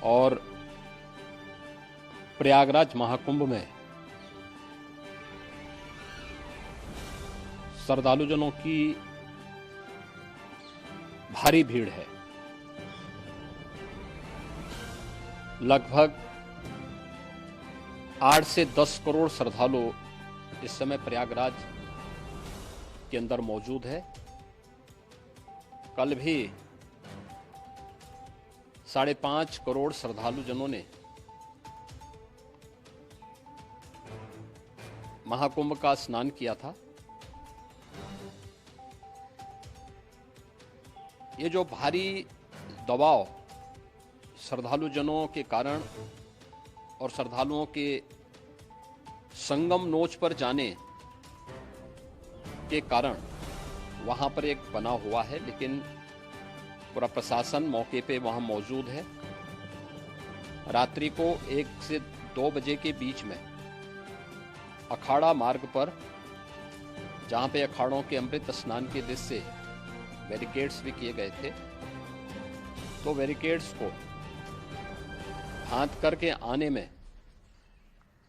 और प्रयागराज महाकुंभ में श्रद्धालुजनों की भारी भीड़ है। लगभग 8 से 10 करोड़ श्रद्धालु इस समय प्रयागराज के अंदर मौजूद है। कल भी 5.5 करोड़ श्रद्धालुजनों ने महाकुंभ का स्नान किया था। ये जो भारी दबाव श्रद्धालुजनों के कारण और श्रद्धालुओं के संगम नोच पर जाने के कारण वहां पर एक बना हुआ है, लेकिन पूरा प्रशासन मौके पे वहां मौजूद है। रात्रि को 1 से 2 बजे के बीच में अखाड़ा मार्ग पर, जहां पे अखाड़ों के अमृत स्नान के दृश्य से बैरिकेड्स भी किए गए थे, तो बैरिकेड्स को फांद करके आने में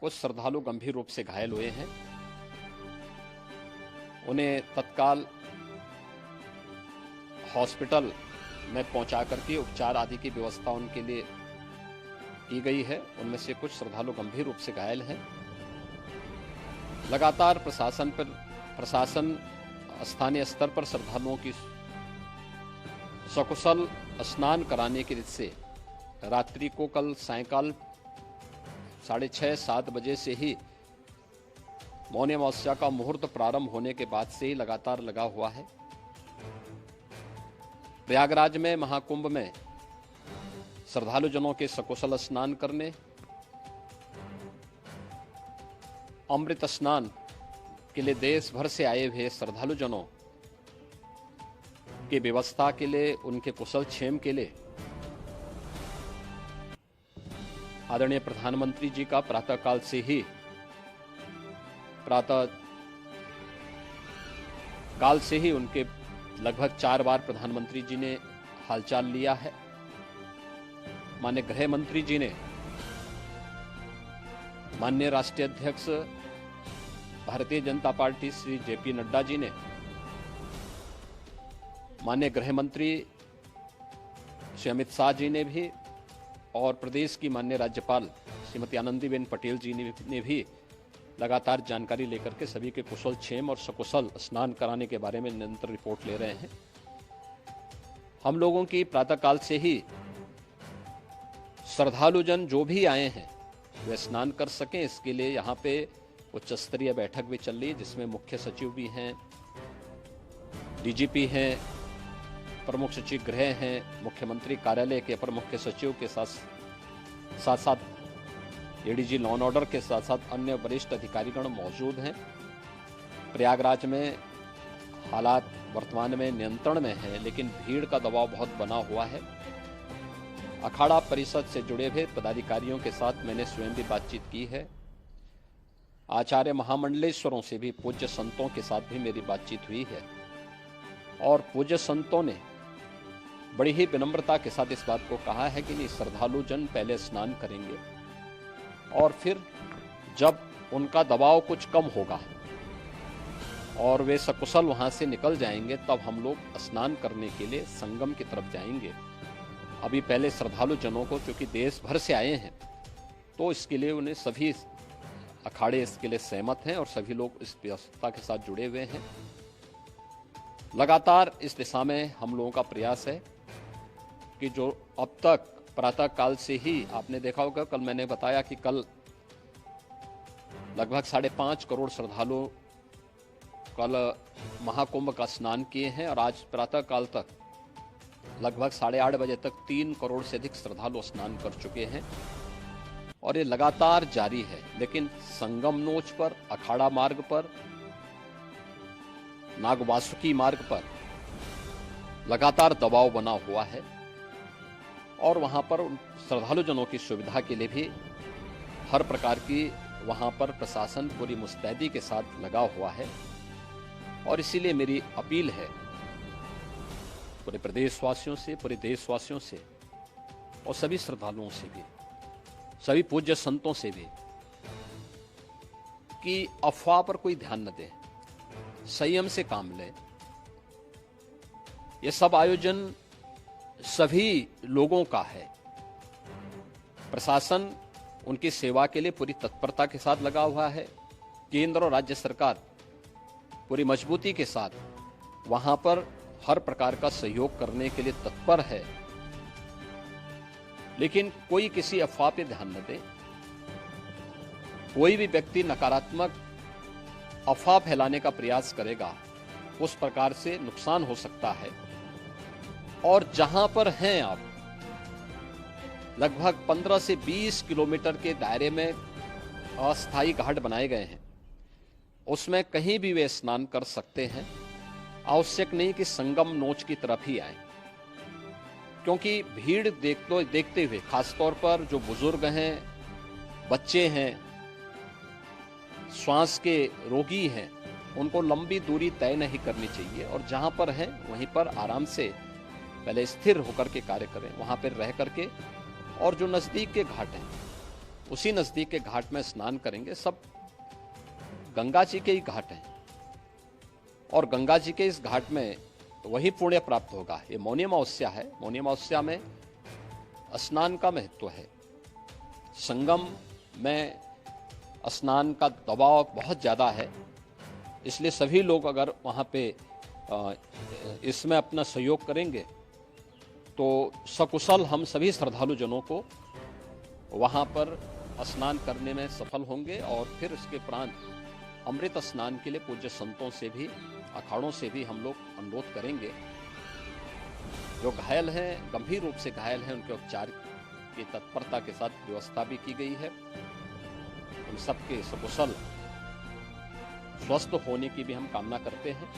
कुछ श्रद्धालु गंभीर रूप से घायल हुए हैं। उन्हें तत्काल हॉस्पिटल में पहुंचा करके उपचार आदि की व्यवस्था उनके लिए की गई है। उनमें से कुछ श्रद्धालु गंभीर रूप से घायल हैं। लगातार प्रशासन स्थानीय स्तर पर श्रद्धालुओं की सकुशल स्नान कराने के से रात्रि को कल सायंकाल 6:30-7 बजे से ही मौनी अमावस्या का मुहूर्त प्रारंभ होने के बाद से ही लगातार लगा हुआ है। प्रयागराज में महाकुंभ में श्रद्धालुजनों के सकुशल स्नान करने, अमृत स्नान के लिए देश भर से आए हुए श्रद्धालुजनों की व्यवस्था के लिए, उनके कुशल क्षेम के लिए आदरणीय प्रधानमंत्री जी का प्रातःकाल से ही उनके लगभग 4 बार प्रधानमंत्री जी ने हालचाल लिया है। माननीय गृह मंत्री जी ने, माननीय राष्ट्रीय अध्यक्ष भारतीय जनता पार्टी श्री जेपी नड्डा जी ने, माननीय गृह मंत्री श्री अमित शाह जी ने भी, और प्रदेश की माननीय राज्यपाल श्रीमती आनंदीबेन पटेल जी ने भी लगातार जानकारी लेकर के सभी के कुशल क्षेम और सकुशल स्नान कराने के बारे में निरंतर रिपोर्ट ले रहे हैं। हम लोगों की प्रातःकाल से ही श्रद्धालुजन जो भी आए हैं वे स्नान कर सकें, इसके लिए यहाँ पे उच्च स्तरीय बैठक भी चल रही है, जिसमें मुख्य सचिव भी हैं, डीजीपी हैं, प्रमुख सचिव गृह हैं, मुख्यमंत्री कार्यालय के अपर मुख्य सचिव के साथ साथ एडीजी लॉ एंड ऑर्डर के साथ साथ अन्य वरिष्ठ अधिकारीगण मौजूद हैं। प्रयागराज में हालात वर्तमान में नियंत्रण में हैं, लेकिन भीड़ का दबाव बहुत बना हुआ है। अखाड़ा परिषद से जुड़े हुए पदाधिकारियों के साथ मैंने स्वयं भी बातचीत की है। आचार्य महामंडलेश्वरों से भी, पूज्य संतों के साथ भी मेरी बातचीत हुई है, और पूज्य संतों ने बड़ी ही विनम्रता के साथ इस बात को कहा है कि नहीं, श्रद्धालु जन पहले स्नान करेंगे और फिर जब उनका दबाव कुछ कम होगा और वे सकुशल वहां से निकल जाएंगे, तब हम लोग स्नान करने के लिए संगम की तरफ जाएंगे। अभी पहले श्रद्धालु जनों को, क्योंकि देश भर से आए हैं, तो इसके लिए उन्हें सभी अखाड़े इसके लिए सहमत हैं और सभी लोग इस व्यवस्था के साथ जुड़े हुए हैं। लगातार इस दिशा में हम लोगों का प्रयास है कि जो अब तक प्रातः काल से ही आपने देखा होगा, कल मैंने बताया कि कल लगभग 5.5 करोड़ श्रद्धालु कल महाकुंभ का स्नान किए हैं, और आज प्रातः काल तक लगभग 8:30 बजे तक 3 करोड़ से अधिक श्रद्धालु स्नान कर चुके हैं, और ये लगातार जारी है। लेकिन संगम नोच पर, अखाड़ा मार्ग पर, नागवासुकी मार्ग पर लगातार दबाव बना हुआ है, और वहां पर श्रद्धालुजनों की सुविधा के लिए भी हर प्रकार की वहां पर प्रशासन पूरी मुस्तैदी के साथ लगा हुआ है। और इसीलिए मेरी अपील है पूरे प्रदेशवासियों से, पूरे देशवासियों से और सभी श्रद्धालुओं से भी, सभी पूज्य संतों से भी, कि अफवाह पर कोई ध्यान न दे, संयम से काम ले। ये सब आयोजन सभी लोगों का है। प्रशासन उनकी सेवा के लिए पूरी तत्परता के साथ लगा हुआ है। केंद्र और राज्य सरकार पूरी मजबूती के साथ वहां पर हर प्रकार का सहयोग करने के लिए तत्पर है। लेकिन कोई किसी अफवाह पे ध्यान न दे। कोई भी व्यक्ति नकारात्मक अफवाह फैलाने का प्रयास करेगा, उस प्रकार से नुकसान हो सकता है। और जहां पर हैं आप, लगभग 15 से 20 किलोमीटर के दायरे में अस्थायी घाट बनाए गए हैं, उसमें कहीं भी वे स्नान कर सकते हैं। आवश्यक नहीं कि संगम नोच की तरफ ही आए, क्योंकि भीड़ देखते हुए, खासतौर पर जो बुजुर्ग हैं, बच्चे हैं, श्वास के रोगी हैं, उनको लंबी दूरी तय नहीं करनी चाहिए। और जहां पर हैं वहीं पर आराम से पहले स्थिर होकर के कार्य करें, वहां पर रह करके। और जो नजदीक के घाट हैं, उसी नजदीक के घाट में स्नान करेंगे। सब गंगा जी के ही घाट हैं, और गंगा जी के इस घाट में वही पुण्य प्राप्त होगा। ये मौनी अमावस्या है। मौनी अमावस्या में स्नान का महत्व है। संगम में स्नान का दबाव बहुत ज़्यादा है, इसलिए सभी लोग अगर वहाँ पे इसमें अपना सहयोग करेंगे तो सकुशल हम सभी श्रद्धालु जनों को वहाँ पर स्नान करने में सफल होंगे। और फिर उसके उपरांत अमृत स्नान के लिए पूज्य संतों से भी, अखाड़ों से भी हम लोग अनुरोध करेंगे। जो घायल हैं, गंभीर रूप से घायल हैं, उनके उपचार की तत्परता के साथ व्यवस्था भी की गई है। उन सबके सकुशल स्वस्थ होने की भी हम कामना करते हैं।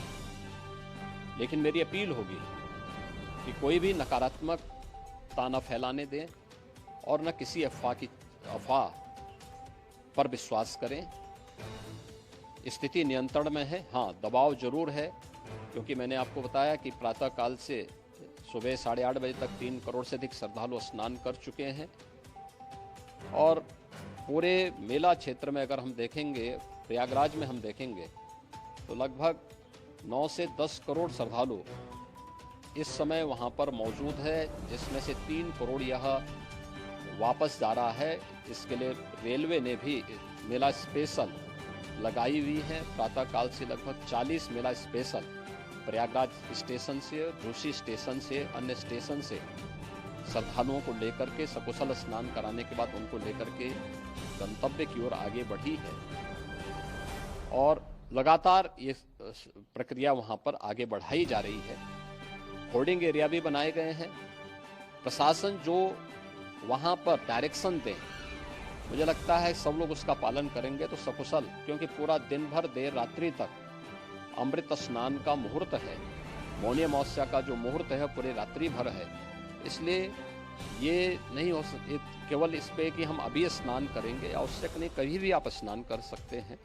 लेकिन मेरी अपील होगी कि कोई भी नकारात्मकता न फैलाने दें और न किसी अफवाह पर विश्वास करें। स्थिति नियंत्रण में है। हाँ, दबाव जरूर है, क्योंकि मैंने आपको बताया कि प्रातः काल से सुबह 8:30 बजे तक 3 करोड़ से अधिक श्रद्धालु स्नान कर चुके हैं। और पूरे मेला क्षेत्र में अगर हम देखेंगे, प्रयागराज में हम देखेंगे, तो लगभग 9 से 10 करोड़ श्रद्धालु इस समय वहाँ पर मौजूद है, जिसमें से 3 करोड़ यह वापस जा रहा है। इसके लिए रेलवे ने भी मेला स्पेशल लगाई हुई है। प्रातःकाल से लगभग 40 मेला स्पेशल प्रयागराज स्टेशन से, रूसी स्टेशन से, अन्य स्टेशन से श्रद्धालुओं को लेकर के सकुशल स्नान कराने के बाद उनको लेकर के गंतव्य की ओर आगे बढ़ी है। और लगातार ये प्रक्रिया वहाँ पर आगे बढ़ाई जा रही है। होर्डिंग एरिया भी बनाए गए हैं। प्रशासन जो वहाँ पर डायरेक्शन दें, मुझे लगता है सब लोग उसका पालन करेंगे तो सकुशल, क्योंकि पूरा दिन भर देर रात्रि तक अमृत स्नान का मुहूर्त है। मौनी अमावस्या का जो मुहूर्त है पूरे रात्रि भर है। इसलिए ये नहीं हो केवल इस पे कि हम अभी स्नान करेंगे, आवश्यक नहीं, कभी भी आप स्नान कर सकते हैं।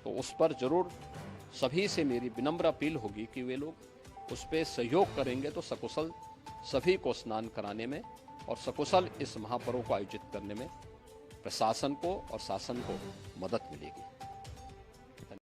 तो उस पर जरूर सभी से मेरी विनम्र अपील होगी कि वे लोग उस पर सहयोग करेंगे तो सकुशल सभी को स्नान कराने में और सकुशल इस महापर्व को आयोजित करने में प्रशासन को और शासन को मदद मिलेगी।